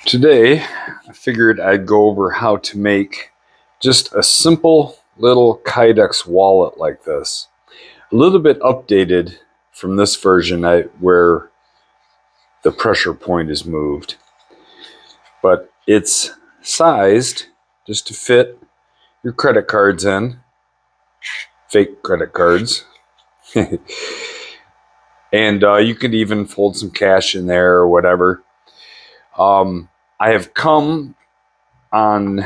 Today, I figured I'd go over how to make just a simple little Kydex wallet like this. A little bit updated from this version where the pressure point is moved. But it's sized just to fit your credit cards in, fake credit cards. And you could even fold some cash in there or whatever. I have come on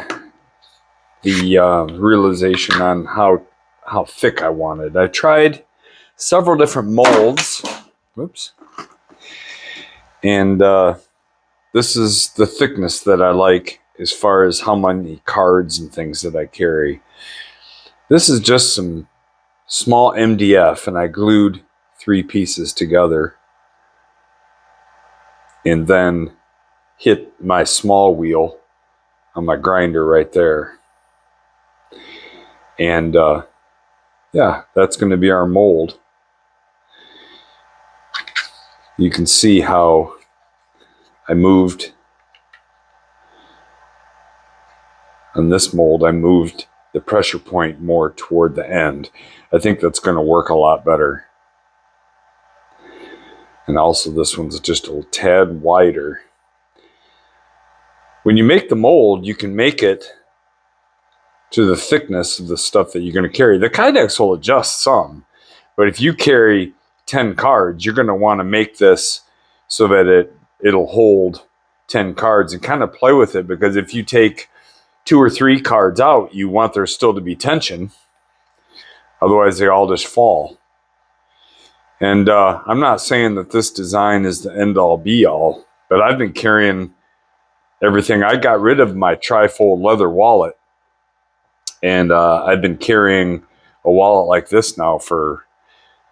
the realization on how thick I wanted. I tried several different molds. Whoops. And this is the thickness that I like as far as how many cards and things that I carry. This is just some small MDF, and I glued 3 pieces together and then hit my small wheel on my grinder right there. And yeah, that's going to be our mold. You can see how I moved on this mold. I moved the pressure point more toward the end. I think that's going to work a lot better. And also this one's just a tad wider. When you make the mold, you can make it to the thickness of the stuff that you're going to carry. The Kydex will adjust some, but if you carry 10 cards, you're going to want to make this so that it'll hold 10 cards and kind of play with it, because if you take 2 or 3 cards out, you want there still to be tension. Otherwise, they all just fall. And I'm not saying that this design is the end-all be-all, but I've been carrying everything. I got rid of my trifold leather wallet, and I've been carrying a wallet like this now for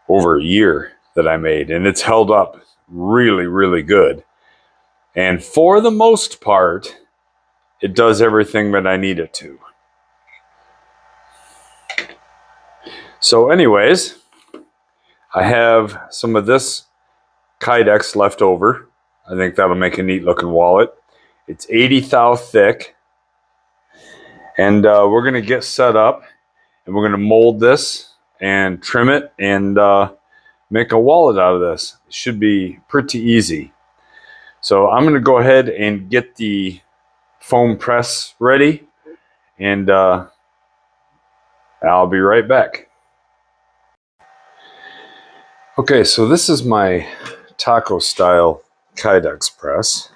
over a year that I made, and it's held up really, really good. And for the most part, it does everything that I need it to. So anyways, I have some of this Kydex left over. I think that'll make a neat looking wallet. It's 80 thou thick. And we're going to get set up, and we're going to mold this and trim it and make a wallet out of this. It should be pretty easy. So I'm going to go ahead and get the foam press ready, and I'll be right back. Okay, so this is my taco style Kydex press.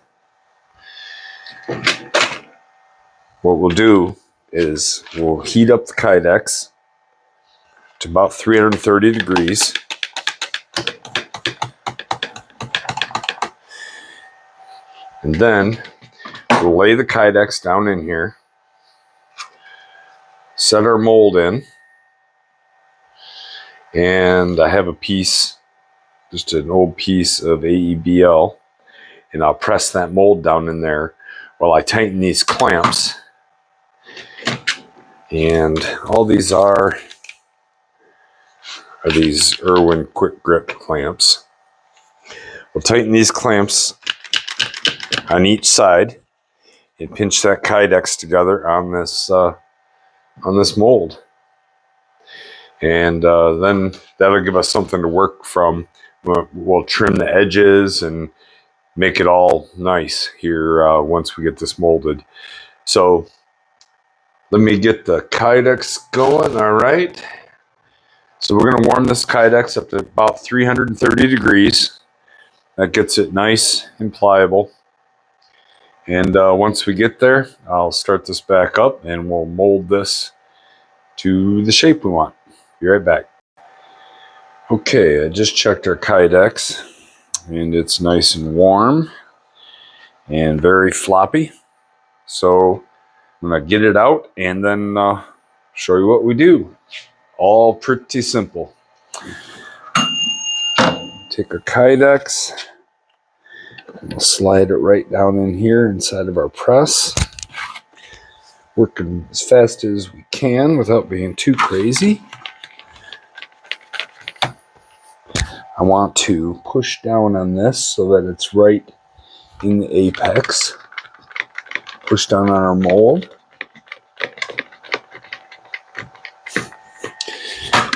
What we'll do is we'll heat up the Kydex to about 330 degrees. And then we'll lay the Kydex down in here, set our mold in, and I have a piece, just an old piece of AEBL, and I'll press that mold down in there while I tighten these clamps. And all these are these Irwin quick grip clamps. We'll tighten these clamps on each side and pinch that Kydex together on this mold. And then that'll give us something to work from. We'll trim the edges and make it all nice here once we get this molded. So let me get the Kydex going. All right. So we're going to warm this Kydex up to about 330 degrees. That gets it nice and pliable. And once we get there, I'll start this back up and we'll mold this to the shape we want. Be right back. Okay, I just checked our Kydex, and it's nice and warm and very floppy. So I'm going to get it out and then show you what we do. All pretty simple. Take our Kydex, and we'll slide it right down in here inside of our press. Working as fast as we can without being too crazy. I want to push down on this so that it's right in the apex. push down on our mold.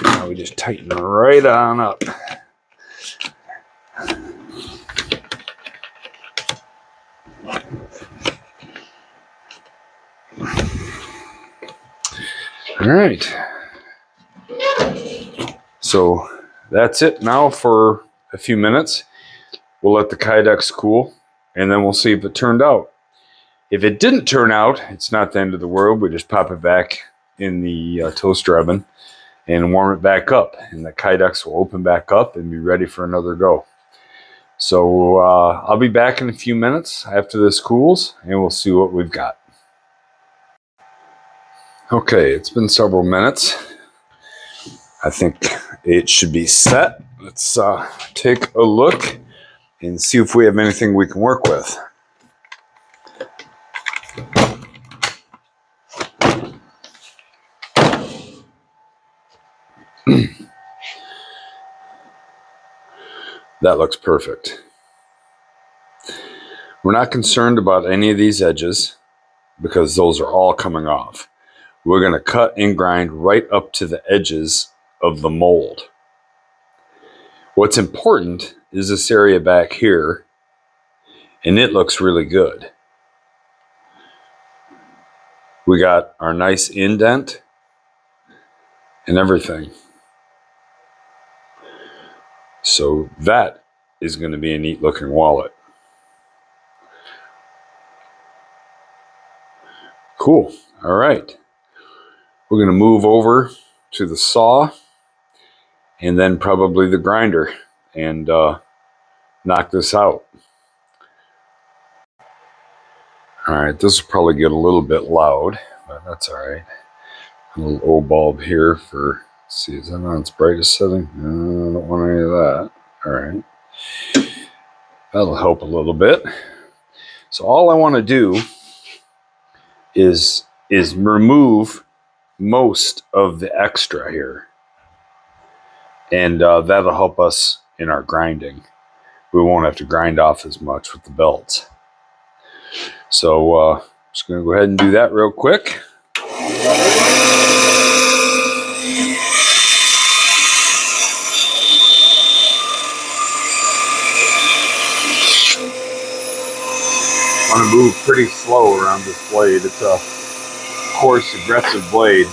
Now we just tighten it right on up. All right. So that's it now for a few minutes. We'll let the Kydex cool, and then we'll see if it turned out. If it didn't turn out, it's not the end of the world. We just pop it back in the toaster oven and warm it back up, and the Kydex will open back up and be ready for another go. So I'll be back in a few minutes after this cools, and we'll see what we've got. Okay, it's been several minutes. I think it should be set. Let's take a look and see if we have anything we can work with. That looks perfect. We're not concerned about any of these edges because those are all coming off. We're going to cut and grind right up to the edges of the mold. What's important is this area back here, and it looks really good. We got our nice indent and everything. So that is going to be a neat looking wallet. Cool. All right. We're going to move over to the saw and then probably the grinder and knock this out. All right, this will probably get a little bit loud, but that's all right. A little O bulb here for, let's see, is that on its brightest setting? No, I don't want any of that. All right. That'll help a little bit. So all I want to do is remove most of the extra here. And that'll help us in our grinding. We won't have to grind off as much with the belts. So just going to go ahead and do that real quick. I want to move pretty slow around this blade. It's a coarse, aggressive blade.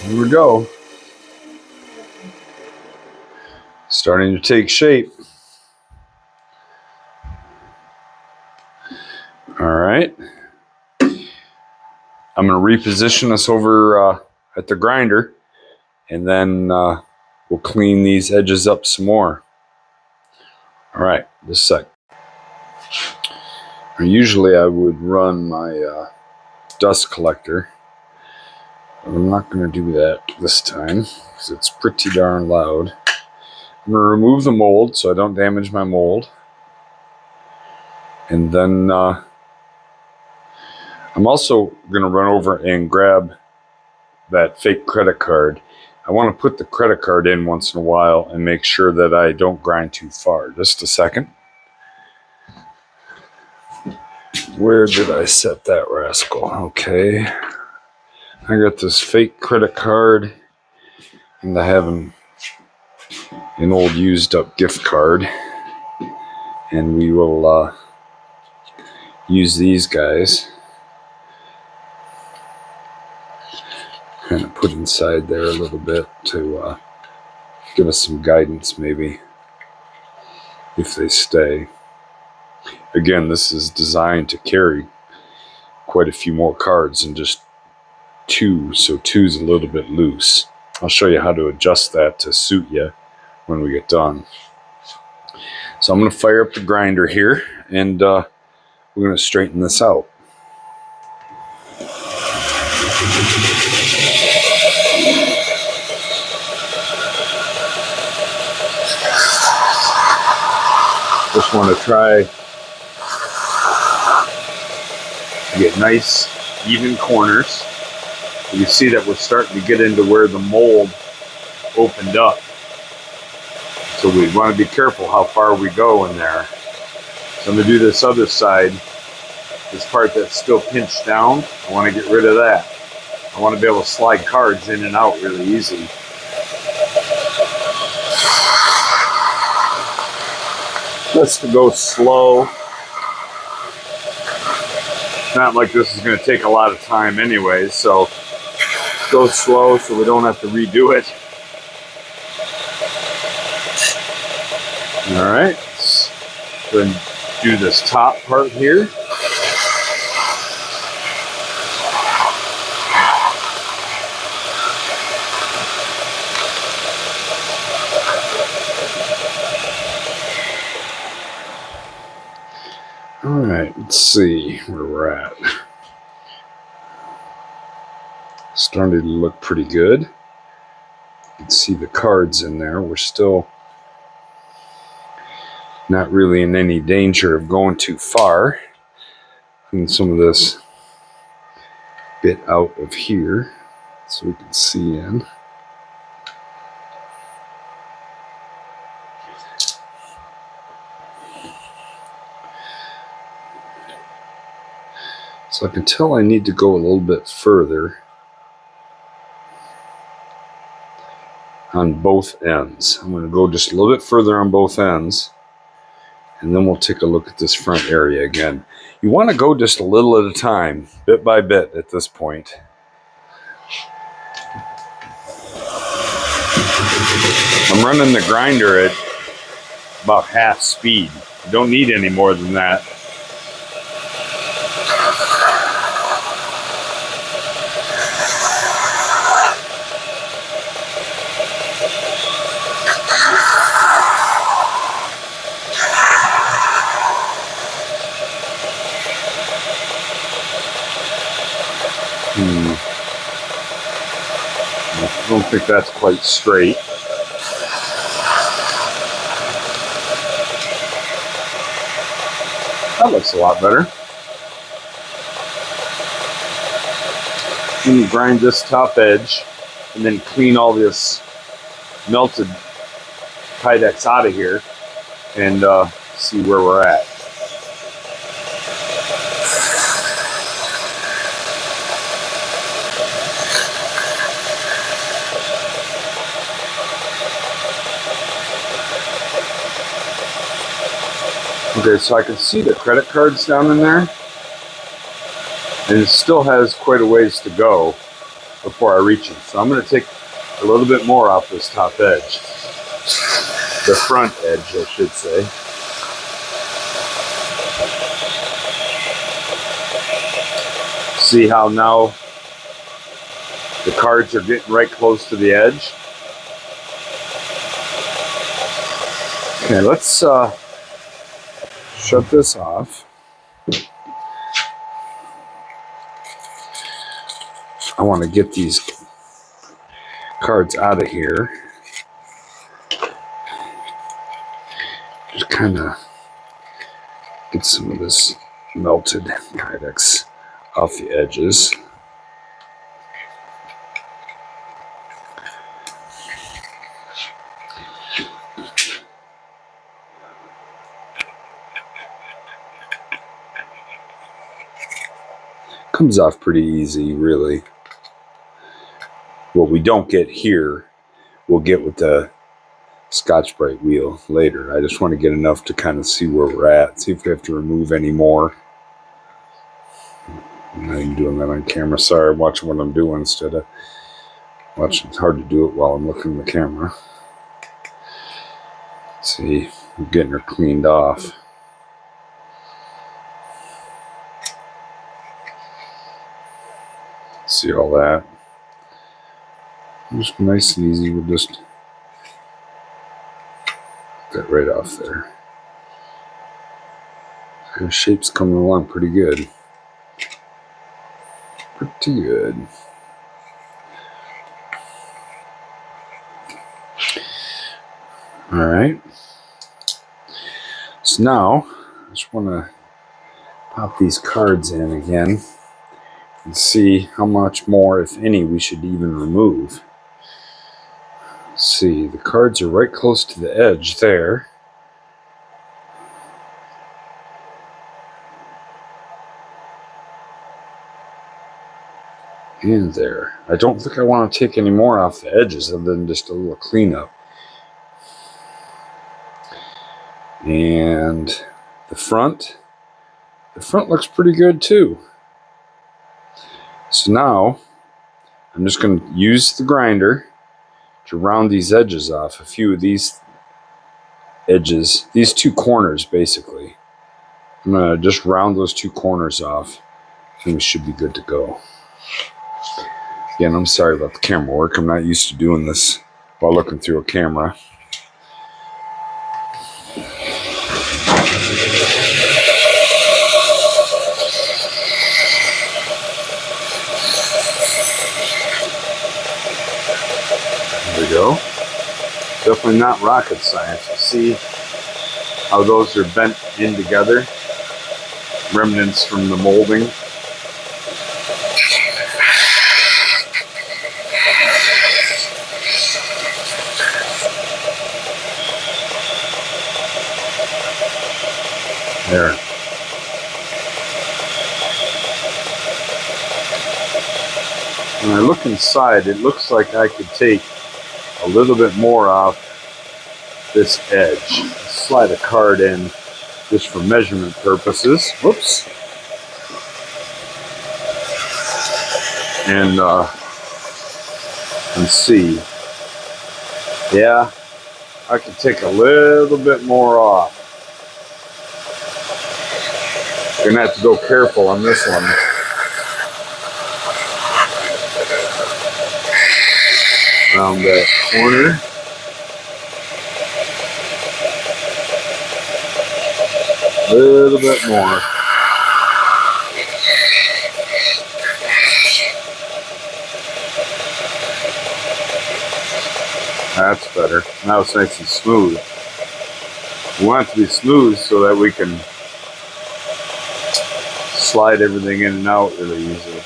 Here we go. Starting to take shape. All right. I'm going to reposition us over at the grinder, and then we'll clean these edges up some more. All right, just a sec. Usually I would run my dust collector. I'm not going to do that this time because it's pretty darn loud. I'm going to remove the mold so I don't damage my mold. And then I'm also going to run over and grab that fake credit card. I want to put the credit card in once in a while and make sure that I don't grind too far. Just a second. Where did I set that rascal? Okay. I got this fake credit card, and I have an old used up gift card, and we will use these guys. Kind of put inside there a little bit to give us some guidance, maybe, if they stay. Again, this is designed to carry quite a few more cards than just 2, so 2's a little bit loose. I'll show you how to adjust that to suit you when we get done. So I'm going to fire up the grinder here, and we're going to straighten this out. Just want to try to get nice, even corners. You see that we're starting to get into where the mold opened up. So we want to be careful how far we go in there. So I'm going to do this other side. This part that's still pinched down, I want to get rid of that. I want to be able to slide cards in and out really easy. Just to go slow. Not like this is going to take a lot of time anyways, so go slow so we don't have to redo it. All right, let's go ahead and do this top part here. All right, let's see where we're at. Starting to look pretty good. You can see the cards in there. We're still not really in any danger of going too far. Clean some of this bit out of here so we can see in. So I can tell I need to go a little bit further on both ends. I'm going to go just a little bit further on both ends, and then we'll take a look at this front area again. You want to go just a little at a time, bit by bit at this point. I'm running the grinder at about half speed. You don't need any more than that. I don't think that's quite straight. That looks a lot better. Then you grind this top edge and then clean all this melted Kydex out of here and see where we're at. Okay, so I can see the credit cards down in there, and it still has quite a ways to go before I reach it. So I'm going to take a little bit more off this top edge, the front edge, I should say. See how now the cards are getting right close to the edge? Okay, let's shut this off. I want to get these cards out of here. Just kind of get some of this melted Kydex off the edges. Comes off pretty easy, really. What we don't get here, we'll get with the Scotch-Brite wheel later. I just want to get enough to kind of see where we're at, see if we have to remove any more. I'm not even doing that on camera. Sorry, I'm watching what I'm doing instead of watching. It's hard to do it while I'm looking at the camera. See, we're getting her cleaned off. See all that? Just nice and easy. We'll just That right off there. The shape's coming along pretty good. Pretty good. All right. So now I just want to pop these cards in again and see how much more, if any, we should even remove. Let's see, the cards are right close to the edge there. And there. I don't think I want to take any more off the edges other than just a little cleanup. And the front looks pretty good too. So now I'm just going to use the grinder to round these edges off. A few of these edges, these two corners basically. I'm going to just round those two corners off. Things should be good to go. Again, I'm sorry about the camera work. I'm not used to doing this while looking through a camera. There we go. Definitely not rocket science. You see how those are bent in together? Remnants from the molding. There. When I look inside, it looks like I could take a little bit more off this edge. Slide a card in just for measurement purposes. Whoops. And see. Yeah, I could take a little bit more off. Gonna have to go careful on this one. Around that corner. A little bit more. That's better. Now it's nice and smooth. We want it to be smooth so that we can slide everything in and out really easily.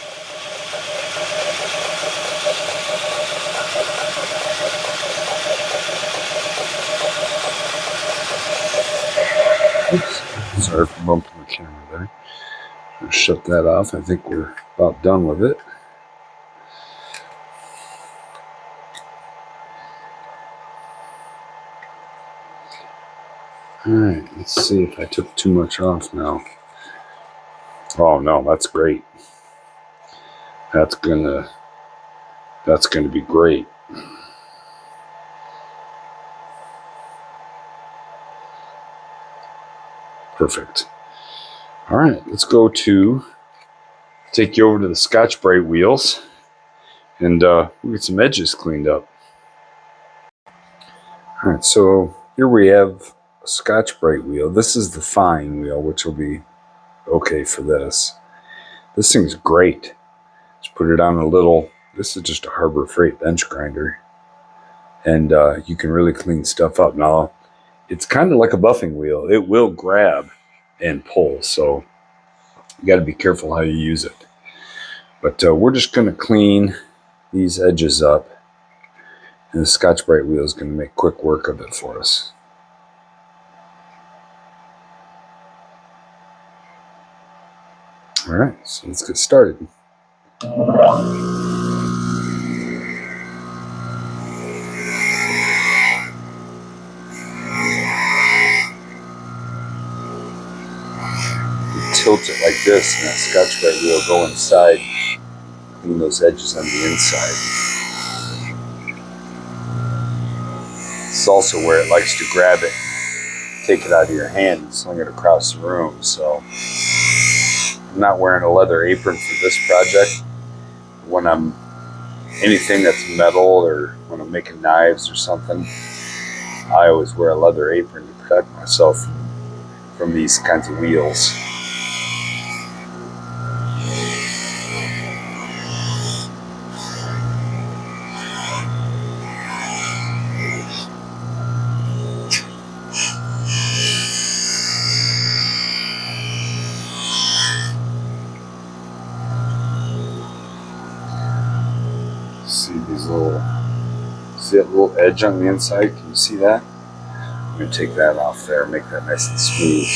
Oops. Sorry for bumping the camera there. I'll shut that off. I think we're about done with it. Alright, let's see if I took too much off now. Oh no, that's great. That's gonna be great. Perfect. Alright, let's go to take you over to the Scotch-Brite wheels and we'll get some edges cleaned up. Alright, so here we have a Scotch-Brite wheel. This is the fine wheel, which will be okay for this. This thing's great. Just put it on a little, this is just a Harbor Freight bench grinder. And you can really clean stuff up. Now, it's kind of like a buffing wheel. It will grab and pull, so you got to be careful how you use it. But we're just going to clean these edges up. And the Scotch-Brite wheel is going to make quick work of it for us. All right, so let's get started. Tilt it like this, and that Scotch-Brite wheel will go inside, clean those edges on the inside. This is also where it likes to grab it, take it out of your hand, and sling it across the room. So I'm not wearing a leather apron for this project. When I'm anything that's metal, or when I'm making knives or something, I always wear a leather apron to protect myself from these kinds of wheels. See that little edge on the inside? Can you see that? I'm going to take that off there, make that nice and smooth.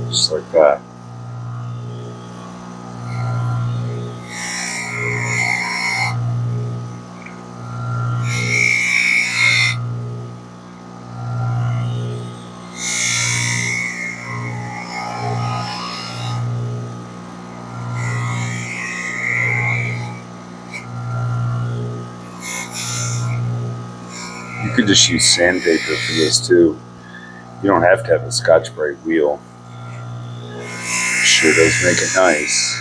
Just like that. You could just use sandpaper for this too. You don't have to have a Scotch-Brite wheel. It sure does make it nice.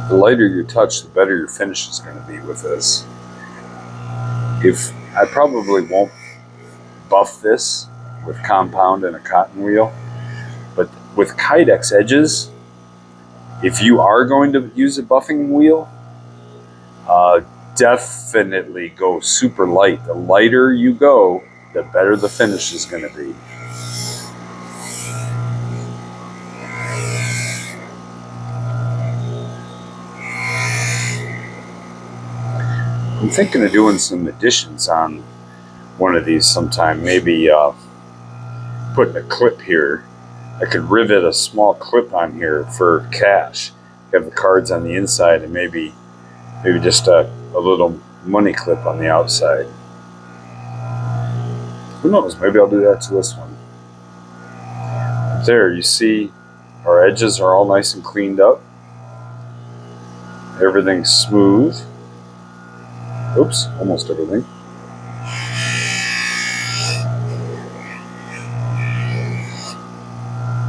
The lighter you touch, the better your finish is going to be with this. I probably won't buff this with compound and a cotton wheel, but with Kydex edges, if you are going to use a buffing wheel, definitely go super light. The lighter you go, the better the finish is going to be. I'm thinking of doing some additions on one of these sometime. Maybe putting a clip here. I could rivet a small clip on here for cash. Have the cards on the inside and maybe just a little money clip on the outside. Who knows? Maybe I'll do that to this one. There, you see our edges are all nice and cleaned up. Everything's smooth. Oops, almost everything.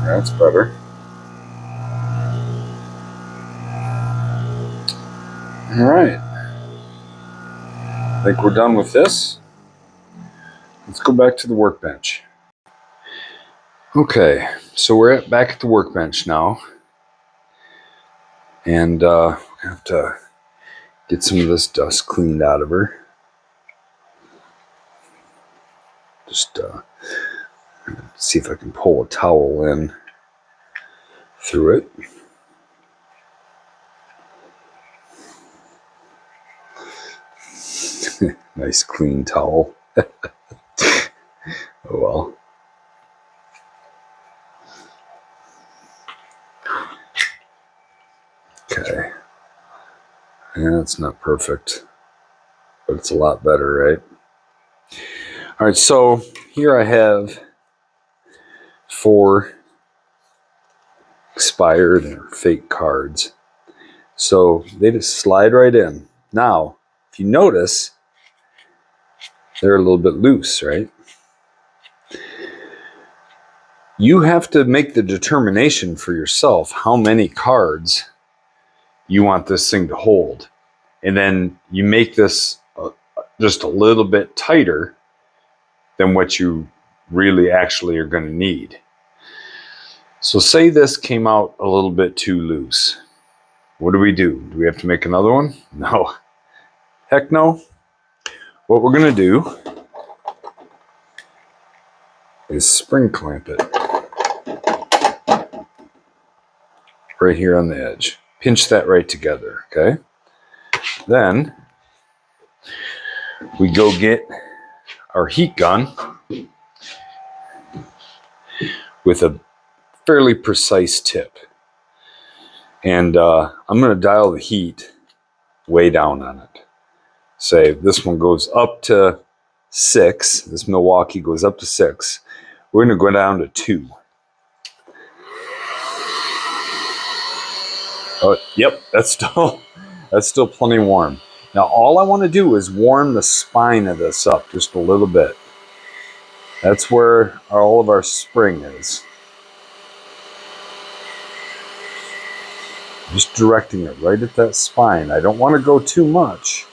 That's better. All right. I think we're done with this. Let's go back to the workbench. Okay, so we're back at the workbench now. And I have to get some of this dust cleaned out of her. Just see if I can pull a towel in through it. Nice clean towel. Oh well. Okay. Yeah, it's not perfect, but it's a lot better, right? All right, so here I have 4 expired or fake cards. So they just slide right in. Now, if you notice, they're a little bit loose, right? You have to make the determination for yourself how many cards you want this thing to hold. And then you make this just a little bit tighter than what you really actually are going to need. So say this came out a little bit too loose. What do? Do we have to make another one? No. Heck no. What we're going to do is spring clamp it right here on the edge. Pinch that right together, okay? Then we go get our heat gun with a fairly precise tip. And I'm going to dial the heat way down on it. Say this one goes up to 6. This Milwaukee goes up to 6. We're going to go down to 2. Oh, yep, that's still plenty warm. Now all I want to do is warm the spine of this up just a little bit. That's where all of our spring is. Just directing it right at that spine. I don't want to go too much.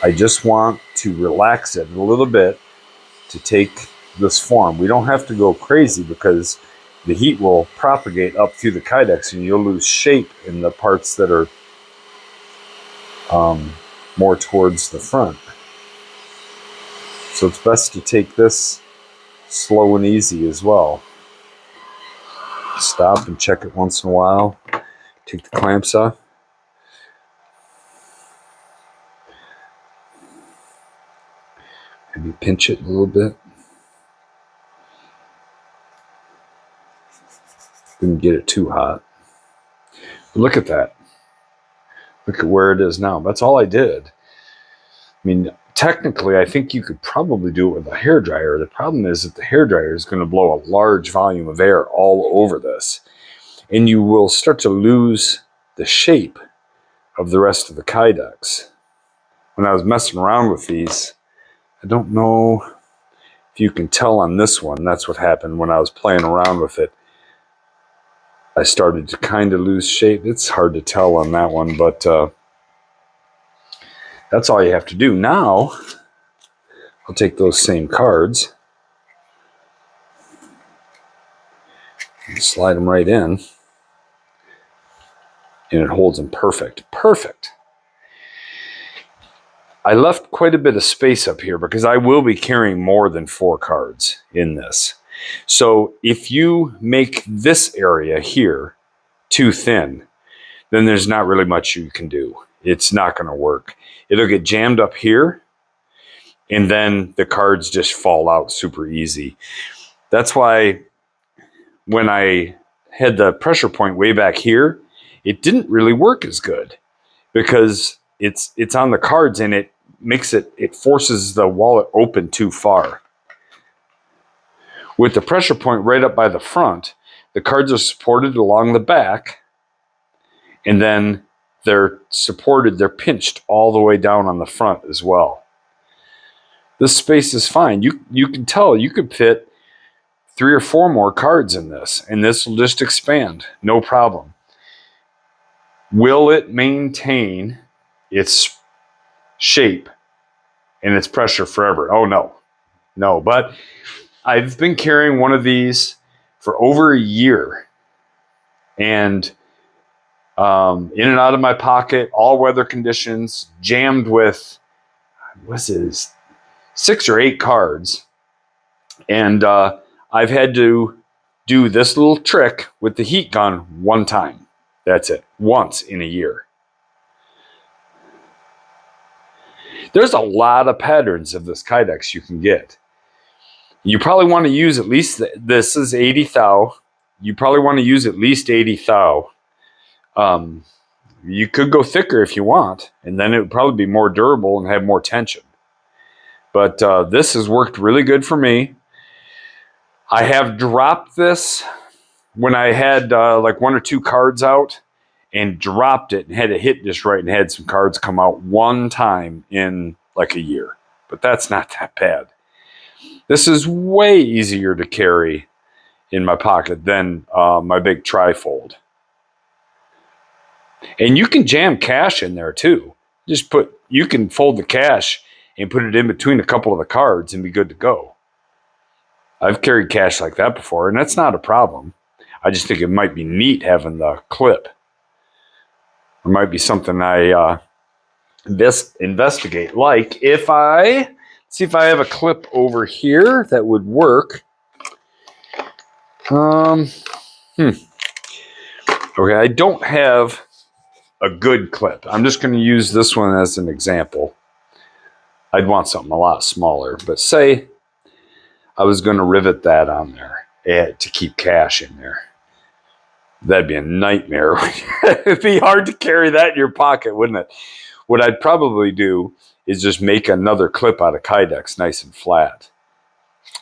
I just want to relax it a little bit to take this form. We don't have to go crazy because the heat will propagate up through the Kydex and you'll lose shape in the parts that are more towards the front. So it's best to take this slow and easy as well. Stop and check it once in a while. Take the clamps off. Maybe pinch it a little bit. Didn't get it too hot. But look at that. Look at where it is now. That's all I did. I mean, technically, I think you could probably do it with a hairdryer. The problem is that the hairdryer is going to blow a large volume of air all over this. And you will start to lose the shape of the rest of the Kydex. When I was messing around with these, I don't know if you can tell on this one, that's what happened when I was playing around with it. I started to kind of lose shape. It's hard to tell on that one, but that's all you have to do. Now, I'll take those same cards and slide them right in, and it holds them perfect. Perfect. I left quite a bit of space up here because I will be carrying more than 4 cards in this. So if you make this area here too thin, then there's not really much you can do. It's not going to work. It'll get jammed up here, and then the cards just fall out super easy. That's why when I had the pressure point way back here, it didn't really work as good because it's on the cards and it forces the wallet open too far. With the pressure point right up by the front, the cards are supported along the back, and then they're pinched all the way down on the front as well. This space is fine. You can tell you could fit 3 or 4 more cards in this, and this will just expand, no problem. Will it maintain its shape and its pressure forever? Oh, no. No, but I've been carrying one of these for over a year, and in and out of my pocket, all weather conditions, jammed with, what's it, 6 or 8 cards. And I've had to do this little trick with the heat gun one time. That's it. Once in a year. There's a lot of patterns of this Kydex you can get. You probably want to use at least, this is 80 thou. You probably want to use at least 80 thou. You could go thicker if you want, and then it would probably be more durable and have more tension. But this has worked really good for me. I have dropped this when I had like 1 or 2 cards out, and dropped it and had it hit just right and had some cards come out one time in like a year. But that's not that bad. This is way easier to carry in my pocket than my big trifold. And you can jam cash in there too. You can fold the cash and put it in between a couple of the cards and be good to go. I've carried cash like that before, and that's not a problem. I just think it might be neat having the clip. It might be something I investigate. Like if see if I have a clip over here that would work. Okay, I don't have a good clip. I'm just going to use this one as an example. I'd want something a lot smaller, but say I was going to rivet that on there to keep cash in there. That'd be a nightmare. It'd be hard to carry that in your pocket, wouldn't it? What I'd probably do is just make another clip out of Kydex, nice and flat.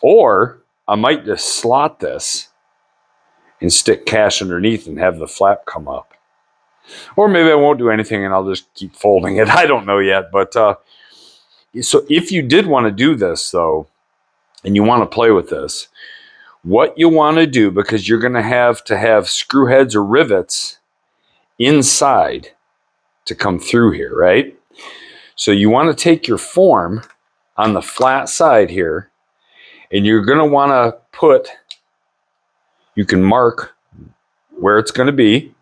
Or I might just slot this and stick cash underneath and have the flap come up. Or maybe I won't do anything and I'll just keep folding it. I don't know yet. But so if you did want to do this though, and you want to play with this, what you want to do, because you're going to have screw heads or rivets inside to come through here, right? So you want to take your form on the flat side here, and you're going to want to put, you can mark where it's going to be,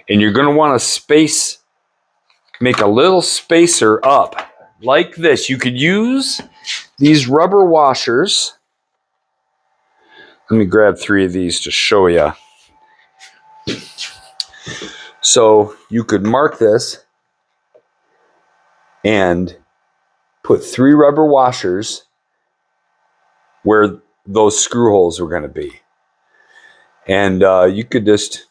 and you're going to want to make a little spacer up like this. You could use these rubber washers. Let me grab 3 of these to show you. So you could mark this and put 3 rubber washers where those screw holes were going to be. And you could just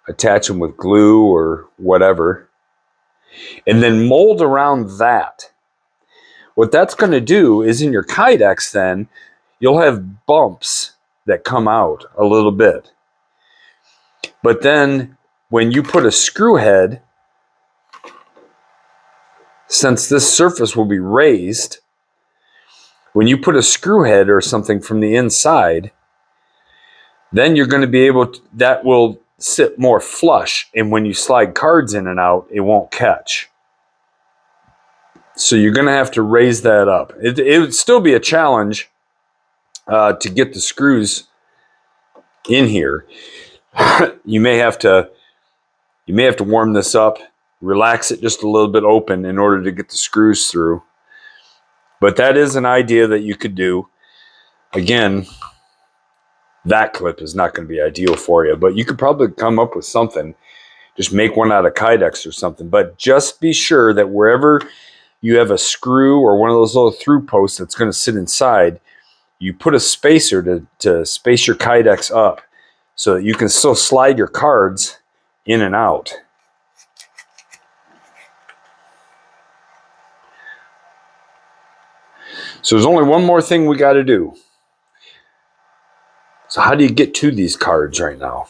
attach them with glue or whatever. And then mold around that. What that's going to do is in your Kydex then, you'll have bumps that come out a little bit. But then when you put a screw head, since this surface will be raised, when you put a screw head or something from the inside, then you're going to be able to, that will sit more flush. And when you slide cards in and out, it won't catch. So you're going to have to raise that up. It would still be a challenge to get the screws in here. You may have to warm this up, relax it just a little bit open in order to get the screws through. But that is an idea that you could do. Again, that clip is not going to be ideal for you, but you could probably come up with something. Just make one out of Kydex or something. But just be sure that wherever you have a screw or one of those little through posts that's going to sit inside, you put a spacer to space your Kydex up so that you can still slide your cards in and out. So there's only one more thing we got to do. So how do you get to these cards right now?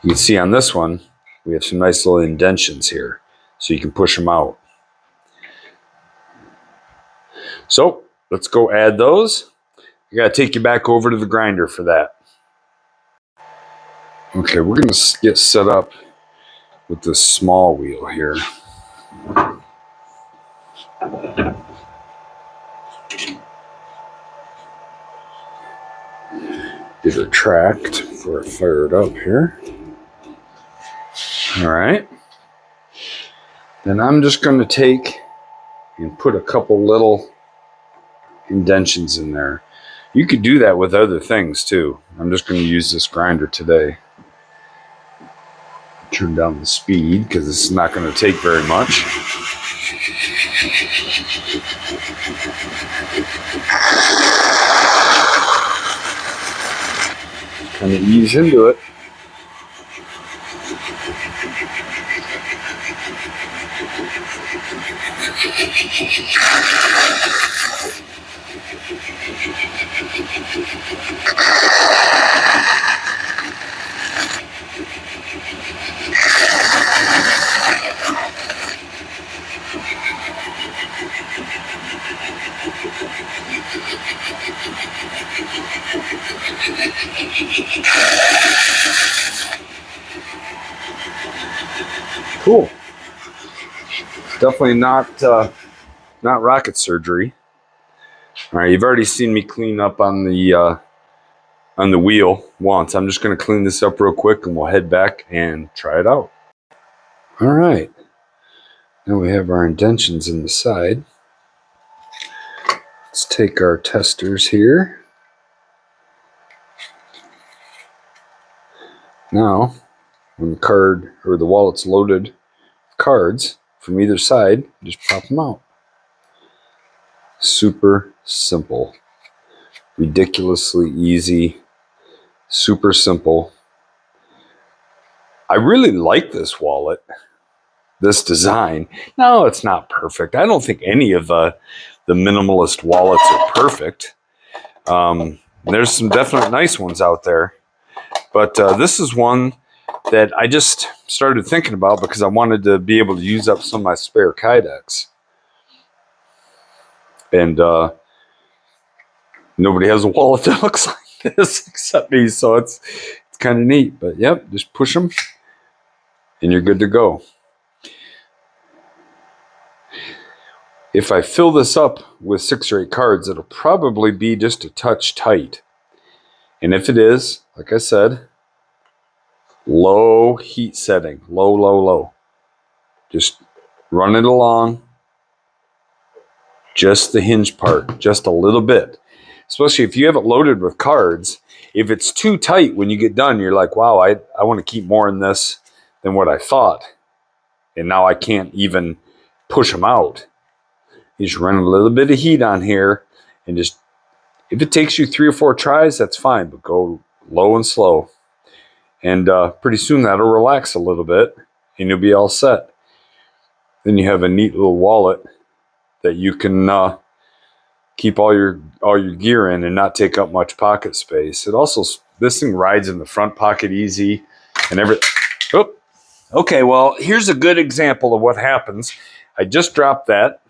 You can see on this one, we have some nice little indentions here, so you can push them out. So let's go add those. I got to take you back over to the grinder for that. Okay, we're going to get set up with this small wheel here. Get it tracked before I fire it up here. All right. Then I'm just going to take and put a couple little indentions in there. You could do that with other things too. I'm just going to use this grinder today. Turn down the speed because this is not going to take very much. Kind of ease into it. Cool. Definitely not rocket surgery. All right, you've already seen me clean up on the wheel once. I'm just going to clean this up real quick and we'll head back and try it out. All right. Now we have our indentions in the side. Let's take our testers here. Now, when the card or the wallet's loaded with cards from either side, just pop them out. Super simple. Ridiculously easy. Super simple. I really like this wallet. this design. No, it's not perfect. I don't think any of the minimalist wallets are perfect. There's some definite nice ones out there. But this is one that I just started thinking about because I wanted to be able to use up some of my spare Kydex. And nobody has a wallet that looks like this except me, so it's kind of neat. But yep, just push them and you're good to go. If I fill this up with 6 or 8 cards, it'll probably be just a touch tight. And if it is, like I said, low heat setting, low, low, low. Just run it along, just the hinge part, just a little bit. Especially if you have it loaded with cards, if it's too tight when you get done, you're like, wow, I want to keep more in this than what I thought. And now I can't even push them out. You just run a little bit of heat on here and just, if it takes you 3 or 4 tries, that's fine, but go low and slow. And pretty soon that'll relax a little bit and you'll be all set. Then you have a neat little wallet that you can keep all your gear in and not take up much pocket space. It also, this thing rides in the front pocket easy and everything. Oh, okay, well, here's a good example of what happens. I just dropped that.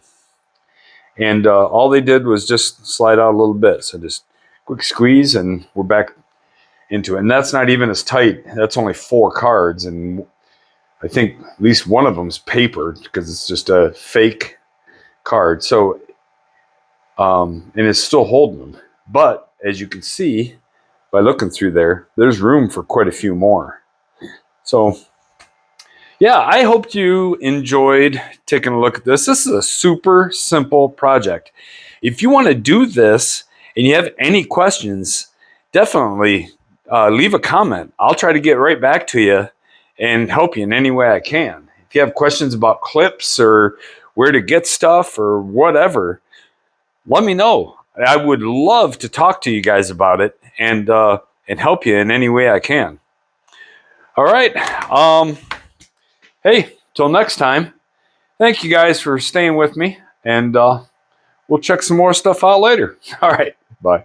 And all they did was just slide out a little bit. So just quick squeeze and we're back into it. And that's not even as tight. That's only 4 cards. And I think at least one of them's papered because it's just a fake card. So, and it's still holding them. But as you can see by looking through there, there's room for quite a few more. So yeah, I hope you enjoyed taking a look at this. This is a super simple project. If you want to do this and you have any questions, definitely leave a comment. I'll try to get right back to you and help you in any way I can. If you have questions about clips or where to get stuff or whatever, let me know. I would love to talk to you guys about it and help you in any way I can. All right. Hey, till next time, thank you guys for staying with me, and we'll check some more stuff out later. All right, bye.